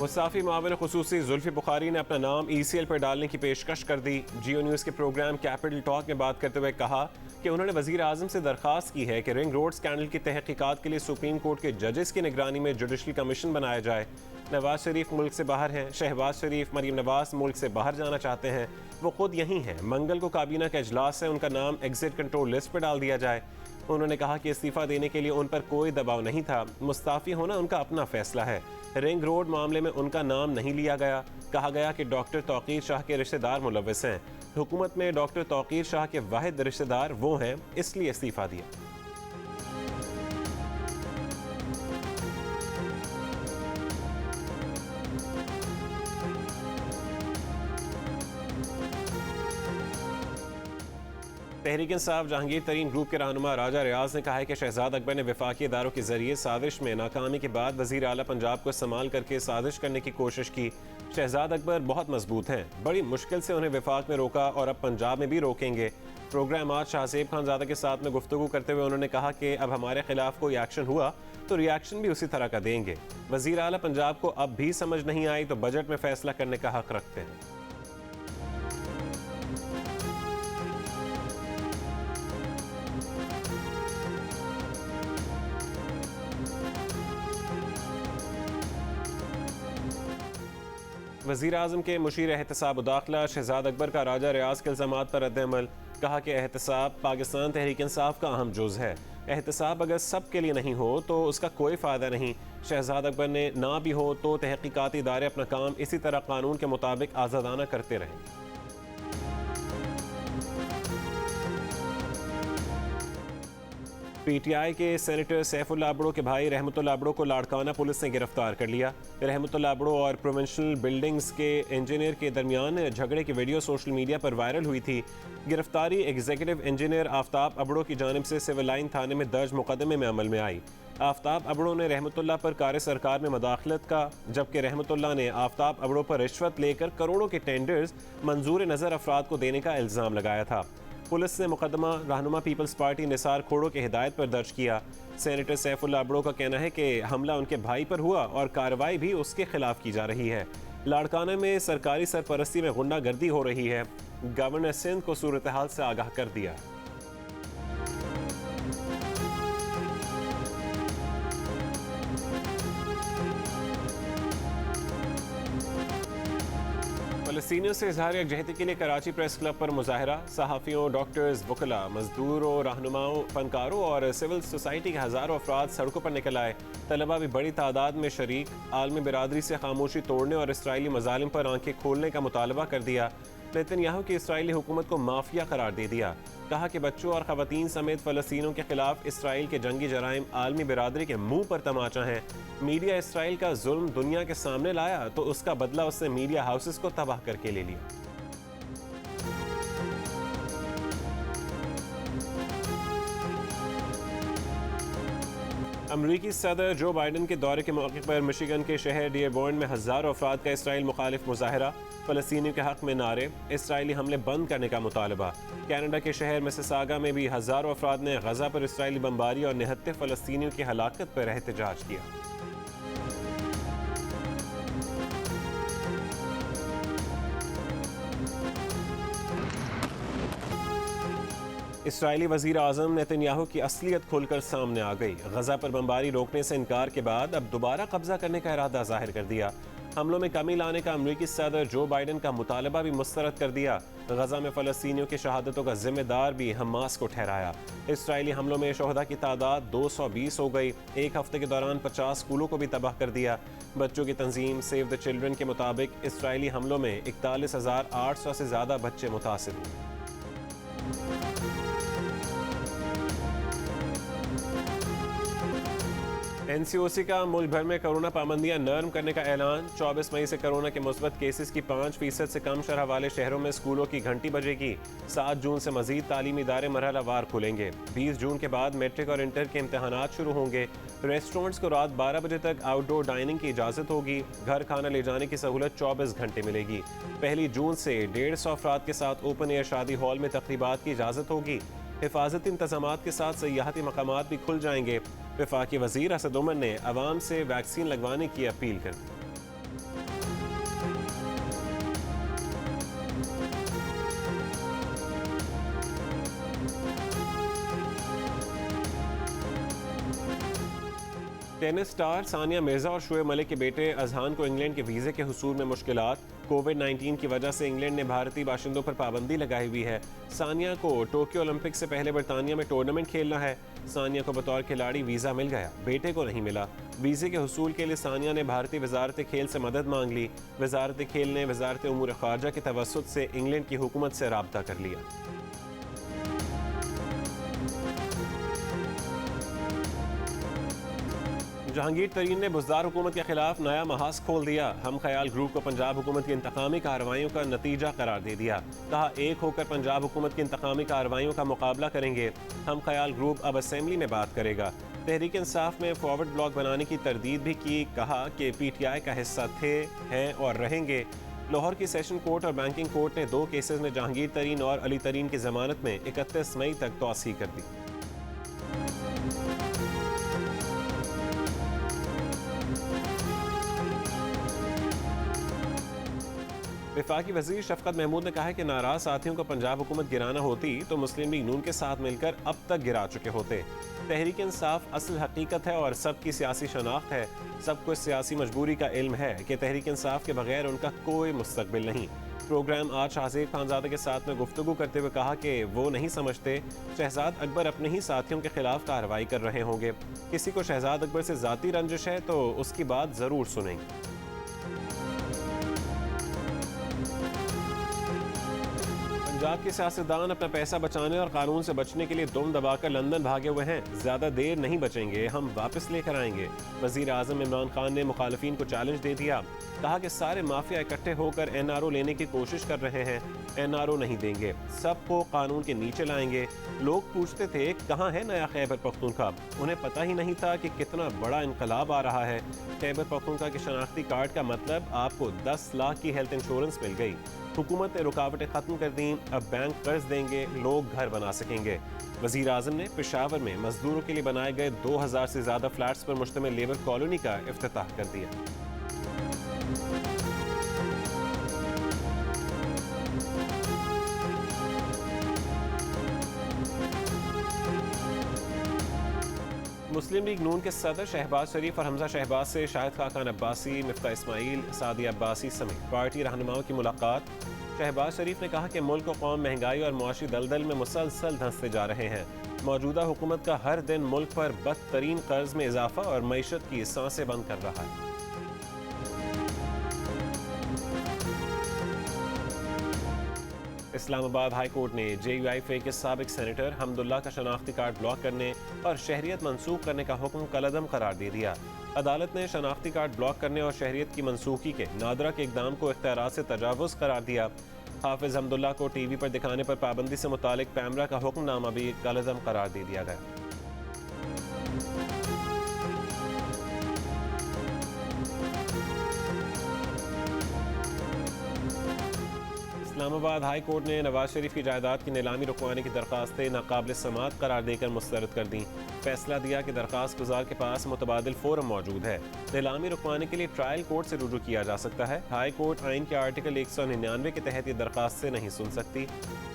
Mustafi मुआविन खुसूसी Zulfi Bukhari ने अपना नाम ECL पर डालने की पेशकश कर दी। जियो न्यूज़ के प्रोग्राम कैपिटल टॉक में बात करते हुए कहा कि उन्होंने वज़ीर आज़म से दरख्वास्त की है कि रिंग रोड स्कैंडल की तहकीकात के लिए सुप्रीम कोर्ट के जजेस की निगरानी में जुडिशल कमीशन बनाया जाए। नवाज शरीफ मुल्क से बाहर हैं। शहबाज शरीफ, मरीम नवाज मुल्क से बाहर जाना चाहते हैं। वो खुद यहीं हैं। मंगल को काबीना का इजलास है, उनका नाम एग्जिट कंट्रोल लिस्ट पर डाल दिया जाए। उन्होंने कहा कि इस्तीफ़ा देने के लिए उन पर कोई दबाव नहीं था। मुस्ताफ़ी होना उनका अपना फैसला है। रिंग रोड मामले में उनका नाम नहीं लिया गया। कहा गया कि डॉक्टर तौकीर शाह के रिश्तेदार मुलव्वस हैं। हुकूमत में डॉक्टर तौकीर शाह के वाहिद रिश्तेदार वो हैं, इसलिए इस्तीफ़ा दिया। तहरीक इंसाफ जहांगीर तरीन ग्रुप के रहनुमा राजा रियाज ने कहा है कि शहजाद अकबर ने वफाकी इदारों के जरिए साजिश में नाकामी के बाद वजीर आला पंजाब को इस्तेमाल करके साजिश करने की कोशिश की। शहजाद अकबर बहुत मजबूत हैं। बड़ी मुश्किल से उन्हें वफाक में रोका और अब पंजाब में भी रोकेंगे। प्रोग्राम आज शाहजेब खानजादा के साथ में गुफ्तगू करते हुए उन्होंने कहा कि अब हमारे खिलाफ कोई एक्शन हुआ तो रिएक्शन भी उसी तरह का देंगे। वजीर आला पंजाब को अब भी समझ नहीं आई तो बजट में फैसला करने का हक रखते हैं। वज़ीर आज़म के मुशीर एहतसाब दाखिला शहजाद अकबर का राजा रियाज के इल्ज़ामात पर रद्द-ए-अमल। कहा कि एहतसाब पाकिस्तान तहरीक इंसाफ का अहम जुज़ है। एहतसाब अगर सब के लिए नहीं हो तो उसका कोई फ़ायदा नहीं। शहजाद अकबर ने ना भी हो तो तहकीकाती इदारे अपना काम इसी तरह कानून के मुताबिक आज़ादाना करते रहें। PTI के सेनेटर सैफुल्लाह अबड़ो के भाई रहमतुल्लाह अबड़ो को लाड़काना पुलिस ने गिरफ्तार कर लिया। रहमतुल्लाह अबड़ो और प्रोविंशियल बिल्डिंग्स के इंजीनियर के दरमियान झगड़े की वीडियो सोशल मीडिया पर वायरल हुई थी। गिरफ्तारी एग्जीक्यूटिव इंजीनियर आफ्ताब अबड़ो की जानिब से सिविल लाइन थाने में दर्ज मुकदमे में अमल में आई। आफ्ताब अबड़ो ने रहमतुल्लाह पर कार्य सरकार में मदाखलत का, जबकि रहमतुल्लाह ने आफ्ताब अबड़ो पर रिश्वत लेकर करोड़ों के टेंडर्स मंजूर नज़र अफराद को देने का इल्ज़ाम लगाया था। पुलिस ने मुकदमा रहनुमा पीपल्स पार्टी निसार खोड़ो की हिदायत पर दर्ज किया। सेनेटर सैफुल्लाह अबड़ो का कहना है कि हमला उनके भाई पर हुआ और कार्रवाई भी उसके खिलाफ की जा रही है। लाड़काना में सरकारी सरपरस्ती में गुंडागर्दी हो रही है। गवर्नर सिंध को सूरत हाल से आगाह कर दिया। फ़लस्तीनियों से इजहार यकजहती के लिए कराची प्रेस क्लब पर मुजाहरा। सहाफ़ियों, डॉक्टर्स, वकला, मजदूरों, रहनुमाओं, फनकारों और सिविल सोसाइटी के हज़ारों अफराद सड़कों पर निकल आए। तलबा भी बड़ी तादाद में शरीक। आलमी बिरादरी से खामोशी तोड़ने और इसराइली मज़ालिम पर आंखें खोलने का मुतालबा कर दिया। नेतन्याहू की इसराइली हुकूमत को माफिया करार दे दिया। कहा कि बच्चों और ख़वातीन समेत फ़लस्तीनियों के खिलाफ इसराइल के जंगी जराइम आलमी बिरादरी के मुंह पर तमाचा है। मीडिया इसराइल का जुल्म दुनिया के सामने लाया तो उसका बदला उसने मीडिया हाउसेस को तबाह करके ले लिया। अमरीकी सदर जो बाइडन के दौरे के मौके पर मिशिगन के शहर डियरबॉर्न में हज़ारों अफराद का इसराइल मुखालिफ मुजाहरा। फ़लस्तीनियों के हक़ में नारे, इसराइली हमले बंद करने का मुतालबा। कनाडा के शहर मिसिसागा में भी हज़ारों अफराद ने गज़ा पर इसराइली बमबारी और निहत्ते फ़लस्तीनियों की हलाकत पर एहतजाज किया। इसराइली वज़ीर आज़म नेतन्याहू की असलियत खुलकर सामने आ गई। गज़ा पर बमबारी रोकने से इनकार के बाद अब दोबारा कब्जा करने का इरादा जाहिर कर दिया। हमलों में कमी लाने का अमरीकी सदर जो बाइडन का मुतालबा भी मुस्तरद कर दिया। गज़ा में फ़लस्तीनियों की शहादतों का जिम्मेदार भी हमास को ठहराया। इसराइली हमलों में शोहदा की तादाद 220 हो गई। एक हफ्ते के दौरान 50 स्कूलों को भी तबाह कर दिया। बच्चों की तंजीम सेव द चिल्ड्रन के मुताबिक इसराइली हमलों में 41,800 से ज़्यादा बच्चे मुतासिर हुए। NCOC का मुल्क भर में कोरोना पाबंदियां नरम करने का ऐलान। 24 मई से कोरोना के मुस्बत केसेस की 5% से कम शरह वाले शहरों में स्कूलों की घंटी बजेगी। 7 जून से मजीद तालीमी इदारे मरहलावार खुलेंगे। 20 जून के बाद मैट्रिक और इंटर के इम्तहानात शुरू होंगे। रेस्टोरेंट्स को रात 12 बजे तक आउटडोर डाइनिंग की इजाज़त होगी। घर खाना ले जाने की सहूलत 24 घंटे मिलेगी। 1 जून से 150 अफराद के साथ ओपन एयर शादी हॉल में तकरीबात की इजाज़त होगी। हिफाजती इंतजामात के साथ सयाहती मकामात भी खुल जाएंगे। वफाकी वज़ीर असद उमर ने अवाम से वैक्सीन लगवाने की अपील कर दी। टेनिस स्टार सानिया मिर्जा और शोएब मलिक के बेटे अजहान को इंग्लैंड के वीज़े के हुसूल में मुश्किलात। कोविड-19 की वजह से इंग्लैंड ने भारतीय बाशिंदों पर पाबंदी लगाई हुई है। सानिया को टोक्यो ओलंपिक से पहले बरतानिया में टूर्नामेंट खेलना है। सानिया को बतौर खिलाड़ी वीज़ा मिल गया, बेटे को नहीं मिला। वीज़े के हुसूल के लिए सानिया ने भारतीय वजारत खेल से मदद मांग ली। वजारत खेल ने वजारत उमूर खारजा के तवस्सुत से इंग्लैंड की हुकूमत से राब्ता कर लिया। जहांगीर तरीन ने बुज़दार हुकूमत के खिलाफ नया महाज खोल दिया। हम ख्याल ग्रुप को पंजाब हुकूमत की इंतकामी कार्रवाइयों का नतीजा करार दे दिया। कहा, एक होकर पंजाब हुकूमत की इंतकामी कार्रवाइयों का मुकाबला करेंगे। हम ख्याल ग्रुप अब असेंबली में बात करेगा। तहरीक इंसाफ में फॉरवर्ड ब्लॉक बनाने की तरदीद भी की। कहा कि PTI का हिस्सा थे, हैं और रहेंगे। लाहौर की सेशन कोर्ट और बैंकिंग कोर्ट ने 2 केसेस में जहांगीर तरीन और अली तरीन की जमानत में 31 मई तक तौसीह कर दी। वफाकी वज़ीर शफकत महमूद ने कहा है कि नाराज साथियों को पंजाब हुकूमत गिराना होती तो मुस्लिम लीग नून के साथ मिलकर अब तक गिरा चुके होते। तहरीक इंसाफ असल हकीकत है और सबकी सियासी शनाख्त है। सबको इस सियासी मजबूरी का इल्म है कि तहरीक इंसाफ के बगैर उनका कोई मुस्तकबिल नहीं। प्रोग्राम आज शाहज़ेब खानज़ादा के साथ में गुफ्तगू करते हुए कहा कि वो नहीं समझते शहजाद अकबर अपने ही साथियों के खिलाफ कार्रवाई कर रहे होंगे। किसी को शहजाद अकबर से ज़ाती रंजिश है तो उसकी बात ज़रूर सुनेंगे। पंजाब के सियासतदान अपना पैसा बचाने और कानून से बचने के लिए दुम दबाकर लंदन भागे हुए हैं। ज्यादा देर नहीं बचेंगे, हम वापस लेकर आएंगे। वजीर आजम इमरान खान ने मुखालिफिन को चैलेंज दे दिया। कहा कि सारे माफिया इकट्ठे होकर NRO लेने की कोशिश कर रहे हैं। NRO नहीं देंगे, सबको कानून के नीचे लाएंगे। लोग पूछते थे कहाँ है नया खैबर पख्तूनख्वा। उन्हें पता ही नहीं था कि कितना बड़ा इनकलाब आ रहा है। खैबर पख्तूनख्वा के शनाख्ती कार्ड का मतलब आपको 10 लाख की हेल्थ इंश्योरेंस मिल गई। हुकूमत ने रुकावटें खत्म कर दी, अब बैंक कर्ज देंगे, लोग घर बना सकेंगे। वजीर आजम ने पेशावर में मजदूरों के लिए बनाए गए 2000 से ज्यादा फ्लैट्स पर मुश्तमिल लेबर कॉलोनी का इफ्तिताह कर दिया। मुस्लिम लीग नून के सदर शहबाज शरीफ और हमजा शहबाज से शाहिद खाकान अब्बासी, मिफ्ता इस्माइल, सादिया अब्बासी समेत पार्टी रहनुमाओं की मुलाकात। शहबाज शरीफ ने कहा कि मुल्क और कौम महंगाई और मुआशी दलदल में मुसलसल धंसते जा रहे हैं। मौजूदा हुकूमत का हर दिन मुल्क पर बदतरीन कर्ज में इजाफा और मईशत की सांसें बंद कर रहा है। इस्लामाबाद हाई कोर्ट ने JUIFA के साबिक सेनेटर हमदुल्ला का शनाख्ती कार्ड ब्लॉक करने और शहरियत मंसूख करने का हुक्म कलअदम करार दे दिया। अदालत ने शनाख्ती कार्ड ब्लॉक करने और शहरियत की मनसूखी के नादरा के इकदाम को इख्तियारात से तजावुज़ करार दिया। हाफिज हमदुल्ला को TV पर दिखाने पर पाबंदी से मुतालिक पैमरा का हुक्मनामा भी कलअदम करार दे दिया गया। इस्लामाबाद हाई कोर्ट ने नवाज शरीफ की जायदाद की नीलामी रुकवाने की दरखास्तें नाकाबिल समात करार देकर मुस्तरद कर दी। फैसला दिया कि दरखास्त गुजार के पास मुतबादिल फोरम मौजूद है। नीलामी रुकवाने के लिए ट्रायल कोर्ट से रुजू किया जा सकता है। हाई कोर्ट आइन के आर्टिकल 199 के तहत ये दरखास्त से नहीं सुन सकती।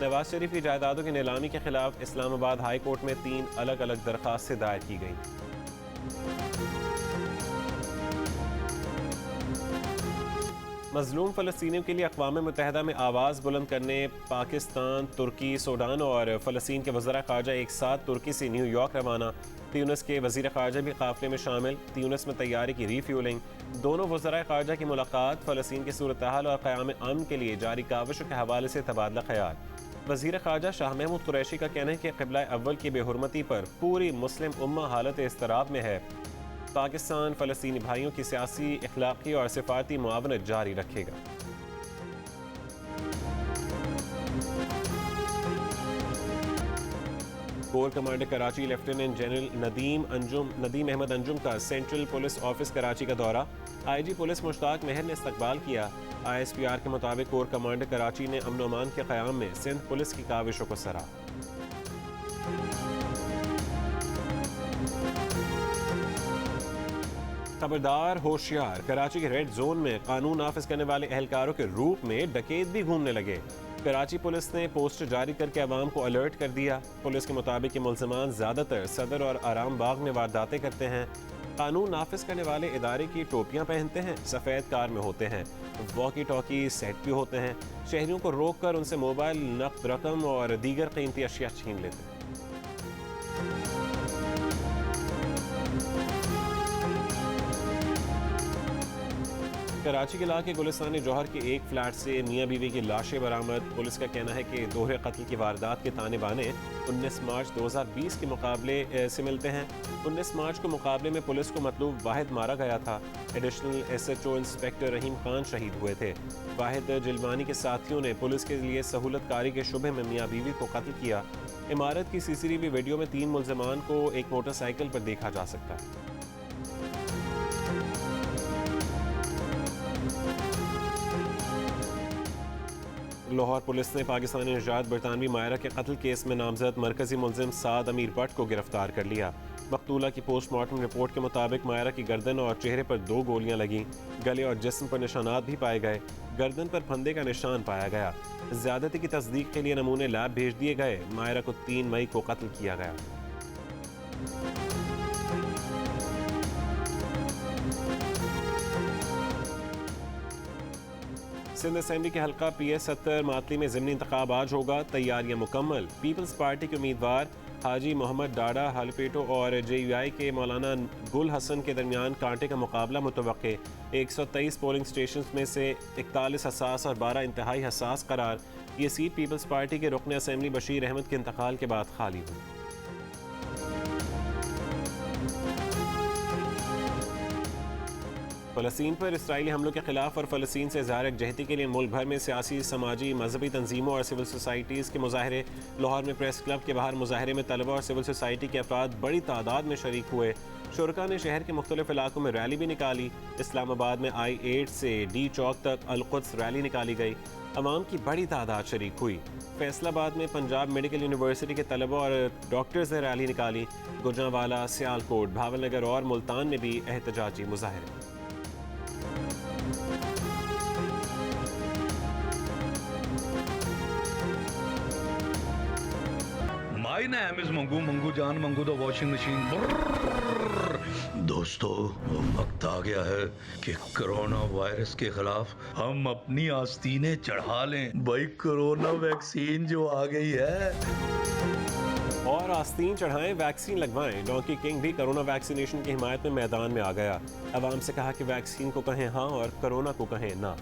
नवाज शरीफ की जायदादों की नीलामी के खिलाफ इस्लामाबाद हाई कोर्ट में 3 अलग अलग दरखास्तें दायर की गई। मजलूम फ़लस्तीनियों के लिए अक़वाम मुत्तहिदा में आवाज़ बुलंद करने पाकिस्तान, तुर्की, सूडान और फ़लस्तीन के वज़ीर ख़ारजा एक साथ तुर्की से न्यूयॉर्क रवाना। त्यूनिस के वज़ीर ख़ारजा भी काफ़िले में शामिल। त्यूनिस में तैयारी की रीफ्यूलिंग। दोनों वज़ीर ख़ारजा की मुलाकात फ़लस्तीन की सूरत हाल और क़याम अमन के लिए जारी काविशों के हवाले से तबादला ख़याल। वज़ीर ख़ारजा शाह महमूद कुरैशी का कहना है कि क़िबला अव्वल की बेहुरमती पर पूरी मुस्लिम उम्मा हालत इज़्तिराब में है। पाकिस्तान फ़लस्तीनी भाइयों की सियासी, इख़लाक़ी और सिफ़ारती मुआवनत जारी रखेगा। Corps commander Karachi lieutenant general Nadeem Ahmed Anjum का सेंट्रल पुलिस ऑफिस कराची का दौरा। IG पुलिस मुश्ताक महर ने इस्तकबाल किया। ISPR के मुताबिक कोर कमांडर कराची ने अमन अमान के क़याम में सिंध पुलिस की काविशों को सराहा। खबरदार, होशियार, कराची के रेड जोन में कानून नाफिज करने वाले एहलकारों के रूप में डकैत भी घूमने लगे। कराची पुलिस ने पोस्टर जारी करके अवाम को अलर्ट कर दिया। पुलिस के मुताबिक ये मुल्ज़िमान ज़्यादातर सदर और आराम बाग में वारदातें करते हैं। कानून नाफिज करने वाले इदारे की टोपियां पहनते हैं, सफ़ेद कार में होते हैं, वॉकी टॉकी सेट भी होते हैं, शहरियों को रोक कर उनसे मोबाइल, नकद रकम और दीगर कीमती अशिया छीन लेते हैं। कराची के इलाके गुलिस्तान जौहर के एक फ्लैट से मियां बीवी की लाशें बरामद। पुलिस का कहना है कि दोहरे कत्ल की वारदात के ताने बाने 19 मार्च 2020 के मुकाबले से मिलते हैं। 19 मार्च को मुकाबले में पुलिस को मतलूब वाहिद मारा गया था। एडिशनल SHO इंस्पेक्टर रहीम खान शहीद हुए थे। वाहिद जिलवानी के साथियों ने पुलिस के लिए सहूलत कारी के शुबे में मियां बीवी को कत्ल किया। इमारत की CCTV वीडियो में 3 मुल्ज़िमान को एक मोटरसाइकिल पर देखा जा सकता है। लाहौर पुलिस ने पाकिस्तानी नजात बरतानवी मायरा के कत्ल केस में नामजद मरकजी मुलजिम साद अमीर भट्ट को गिरफ्तार कर लिया। मकतूला की पोस्टमार्टम रिपोर्ट के मुताबिक मायरा की गर्दन और चेहरे पर 2 गोलियां लगीं। गले और जिस्म पर निशानात भी पाए गए। गर्दन पर फंदे का निशान पाया गया। ज्यादती की तस्दीक के लिए नमूने लैब भेज दिए गए। मायरा को 3 मई को कत्ल किया गया। सिंध असेंबली के हल्का PS 70 मातली में ज़िमनी इंतखाब आज होगा। तैयारियां मुकम्मल। पीपल्स पार्टी के उम्मीदवार हाजी मोहम्मद डाडा हलपेटो और JUI के मौलाना गुल हसन के दरमियान कांटे का मुकाबला मुतवक्के। 123 पोलिंग स्टेशन में से 41 हसास और 12 इंतहाई हसास करार। ये सीट पीपल्स पार्टी के रुकन असेंबली बशीर अहमद के इंतकाल के बाद खाली हुई। फ़लस्तीन पर इसराइली हमलों के खिलाफ और फ़लस्तीन से इज़हार यकजहती के लिए मुल्क भर में सियासी, समाजी, मजहबी तंजीमों और सिविल सोसाइटीज़ के मुजाहरे। लाहौर में प्रेस क्लब के बाहर मुजाहरे में तलबा और सिविल सोसाइटी के अफराद बड़ी तादाद में शरीक हुए। शुरका ने शहर के मुख्तलिफ इलाकों में रैली भी निकाली। इस्लामाबाद में I-8 से D चौक तक अल-कुद्स रैली निकाली गई। अवाम की बड़ी तादाद शरीक हुई। फैसलाबाद में पंजाब मेडिकल यूनिवर्सिटी के तलबा और डॉक्टर्स ने रैली निकाली। गुजरांवाला, सियालकोट, भावलनगर और मुल्तान में भी एहतजाजी मुजाहरे। My name is Mangu Mangu जान मंगू द वॉशिंग मशीन। दोस्तों, वक्त आ गया है कि कोरोना वायरस के खिलाफ हम अपनी आस्तीनें चढ़ा लें। भाई, कोरोना वैक्सीन जो आ गई है। और आस्तीन चढ़ाएं, वैक्सीन लगवाएं। डोंकी किंग भी कोरोना वैक्सीनेशन की हिमायत में मैदान में आ गया। अवाम से कहा कि वैक्सीन को कहें हाँ और कोरोना को कहें ना।